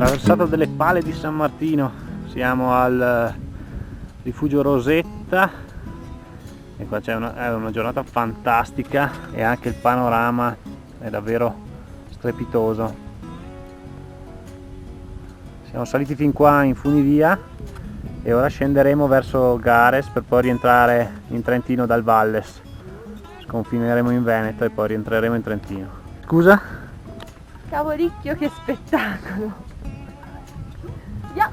Traversata delle Pale di San Martino, siamo al rifugio Rosetta e qua è una giornata fantastica e anche il panorama è davvero strepitoso. Siamo saliti fin qua in funivia e ora scenderemo verso Gares per poi rientrare in Trentino dal Valles. Sconfineremo in Veneto e poi rientreremo in Trentino. Scusa? Cavoricchio, che spettacolo! Yeah.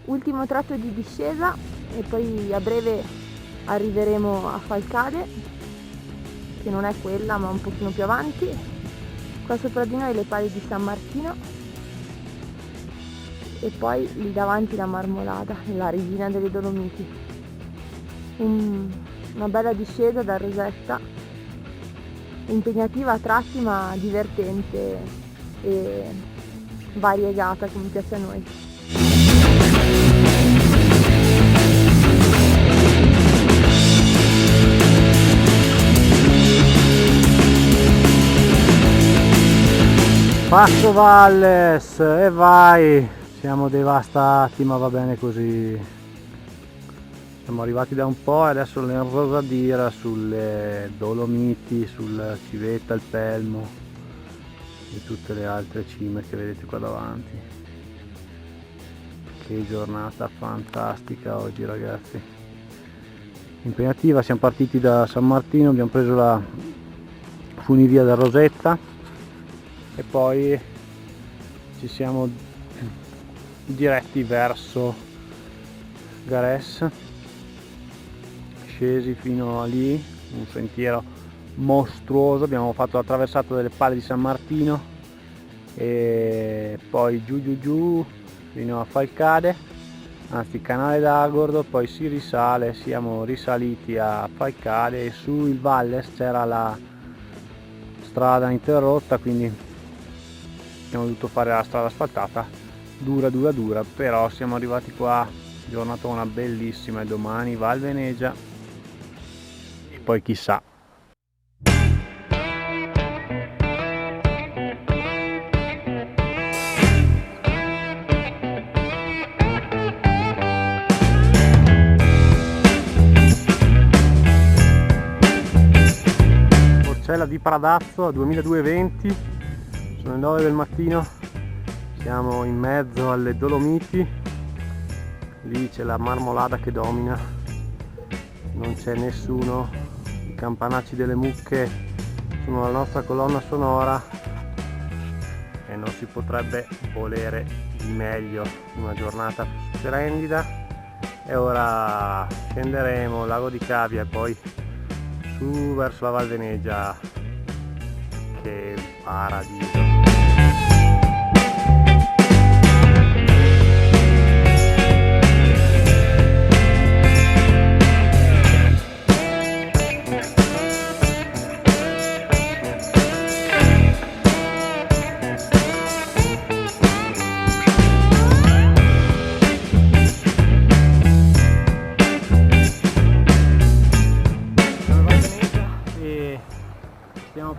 Ultimo tratto di discesa e poi a breve arriveremo a Falcade, che non è quella ma un pochino più avanti. Qua sopra di noi le Pale di San Martino e poi lì davanti la Marmolada, la regina delle Dolomiti. Una bella discesa da Rosetta, impegnativa a tratti ma divertente e variegata come piace a noi. Passo Valles e vai! Siamo devastati, ma va bene così. Siamo arrivati da un po' e adesso l'Enrosadira sulle Dolomiti, sul Civetta, il Pelmo e tutte le altre cime che vedete qua davanti. Che giornata fantastica oggi, ragazzi. Impegnativa, siamo partiti da San Martino, abbiamo preso la funivia da Rosetta e poi ci siamo diretti verso Gares, scesi fino a lì, un sentiero mostruoso. Abbiamo fatto la traversata delle Pale di San Martino e poi giù fino a Falcade, anzi Canale d'Agordo, poi si risale, siamo risaliti a Falcade e su il Valles c'era la strada interrotta, quindi abbiamo dovuto fare la strada asfaltata, dura, però siamo arrivati qua, giornatona bellissima, e domani Val Venegia e poi chissà. Porcella di Paradazzo a 2220. Sono le 9 del mattino, siamo in mezzo alle Dolomiti, lì c'è la Marmolada che domina, non c'è nessuno, i campanacci delle mucche sono la nostra colonna sonora e non si potrebbe volere di meglio, una giornata splendida. E ora scenderemo Lago di Cavia e poi su verso la Val Venegia, che paradiso.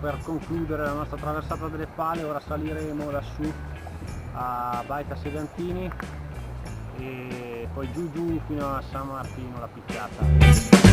Per concludere la nostra traversata delle Pale, ora saliremo lassù a Baita Segantini e poi giù fino a San Martino la picchiata.